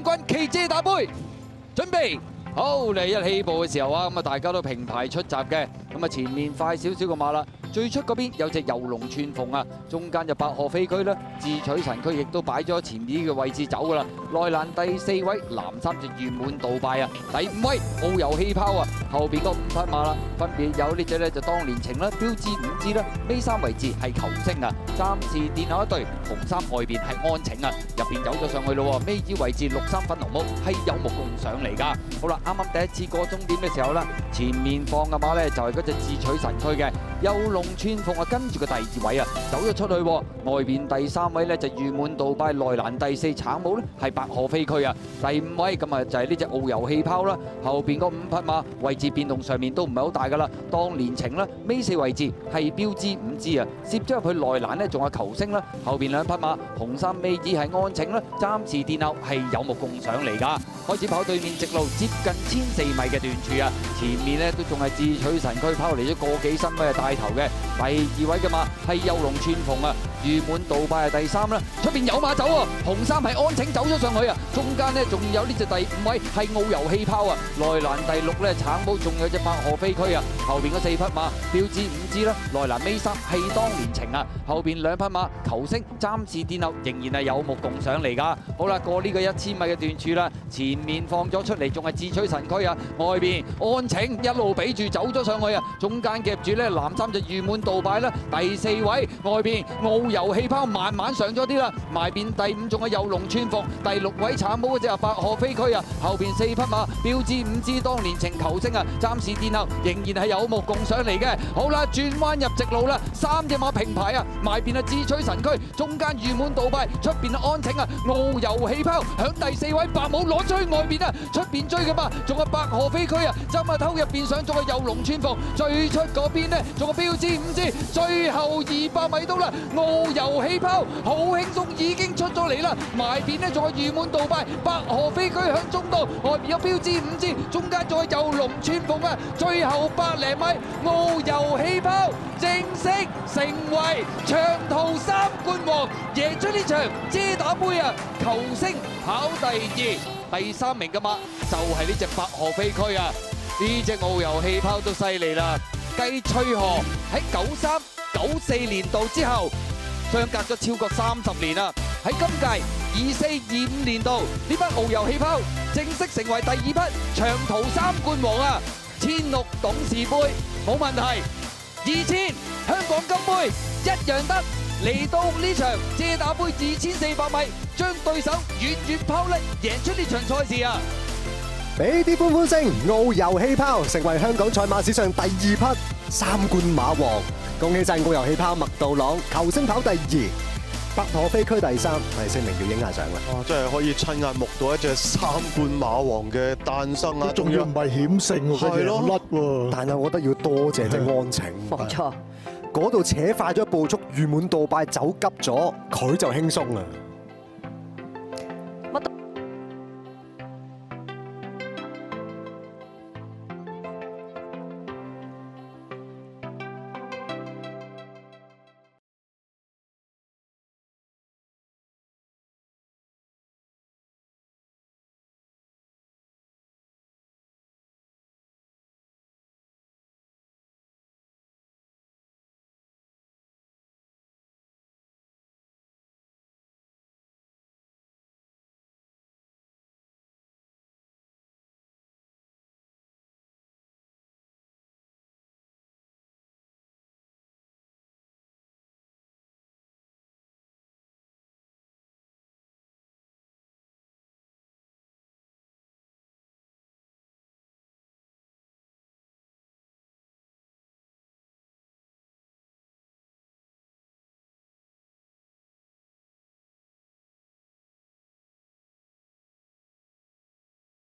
冠軍暨遮打杯，準備。好嚟一起步嘅時候啊，咁啊大家都平排出閘嘅，咁啊前面快少少嘅馬啦，最出嗰邊有隻游龍串鳳啊，中間就百河飛駒啦，智取神駒亦都擺咗前面嘅位置走噶啦，內欄第4位藍衫就圓滿杜拜啊，第5位遨遊氣泡啊，後邊嗰5匹馬啦，分別有呢隻咧就當年情啦，標誌5支啦，尾3位置係球星啊，暫時殿後一隊紅衫外邊係安晴啊，入邊走咗上去咯，尾二位置綠衫粉紅帽係有目共賞嚟噶，好啦。啱啱第一次過終點嘅時候啦，前面放嘅馬咧就係嗰隻智取神駒嘅游龍串鳳啊，跟住個第2位啊走咗出去，外邊第3位咧就圓滿杜拜，內欄第4橙帽咧係百河飛駒啊，第5位咁啊就係呢隻遨遊氣泡啦，後邊嗰5匹馬位置變動上面都唔係好大噶啦，當年情啦，尾4位置係標誌5支啊，攝咗入去內欄咧仲有球星啦，後邊2匹馬紅衫尾二係安晴啦，暫時殿後係有目共賞嚟噶，開始跑對面直路接近1400米嘅段處啊，前面咧都仲係智取神駒拋嚟咗個幾身位嘅帶頭嘅，第2位嘅馬係游龍串鳳啊，圓滿杜拜係第3啦，出邊有馬走喎，紅衫係安晴走咗上去啊，中間咧仲有呢隻第5位係遨遊氣泡啊，內欄第6咧橙帽仲有隻百河飛駒啊，後邊嗰4匹馬標誌5支啦，內欄尾3係當年情啊，後邊2匹馬球星暫時殿後仍然係有目共賞嚟噶，好啦，過呢個1000米嘅段處啦，前面放咗出嚟仲係智取神駒啊，外邊安晴一路俾住走咗上去啊，中間夾住咧藍衫就圓滿杜拜啦，第4位外邊遨遊氣泡慢慢上咗啲啦，埋邊第5仲係游龍串鳳，第6位橙帽嗰隻啊百河飛駒啊，後邊4匹馬標誌5支當年情球星啊，暫時殿後仍然係有目共賞嚟嘅，好啦，轉彎入直路啦，3隻馬平排啊，埋邊啊智取神駒，中間圓滿杜拜，出邊安晴啊，遨遊氣泡響第4位白帽攞出去外邊啊，出邊追嘅嘛，仲有百河飛駒啊，針啊偷入邊上，仲係游龍串鳳，最出嗰邊呢，仲有標誌5支，最後200米到啦，遨遊氣泡好輕鬆已經出咗嚟啦，埋邊呢，仲係圓滿杜拜，百河飛駒響中道，外邊有標誌5支，中間仲係游龍串鳳啊，最後100零米，遨遊氣泡正式成為長途3冠王，贏出呢場遮打杯啊，球星跑第2。第3名嘅馬就係呢隻百河飛駒啊！呢隻遨遊氣泡都犀利啦，繼翠河喺93、94年度之後，相隔咗超過30年啦。喺今屆24、25年度，呢匹遨遊氣泡正式成為第2匹長途3冠王啊！1600董事杯冇問題，2000香港金杯一樣得。嚟到呢場遮打杯2400米，將對手遠遠拋甩，贏出呢場賽事啊！俾啲歡呼聲，遨遊氣泡成為香港賽馬史上第2匹3冠馬王，恭喜晒遨遊氣泡麥道朗球星跑第2，百河飛駒第3，係聲明要影下相啦！哇，真係可以親眼目睹一隻3冠馬王嘅誕生啊！仲要唔係險勝喎，係咯，甩喎。但係我覺得要多謝隻安晴，冇錯。嗰度扯快咗步速，圓滿杜拜走急咗，佢就輕鬆啦。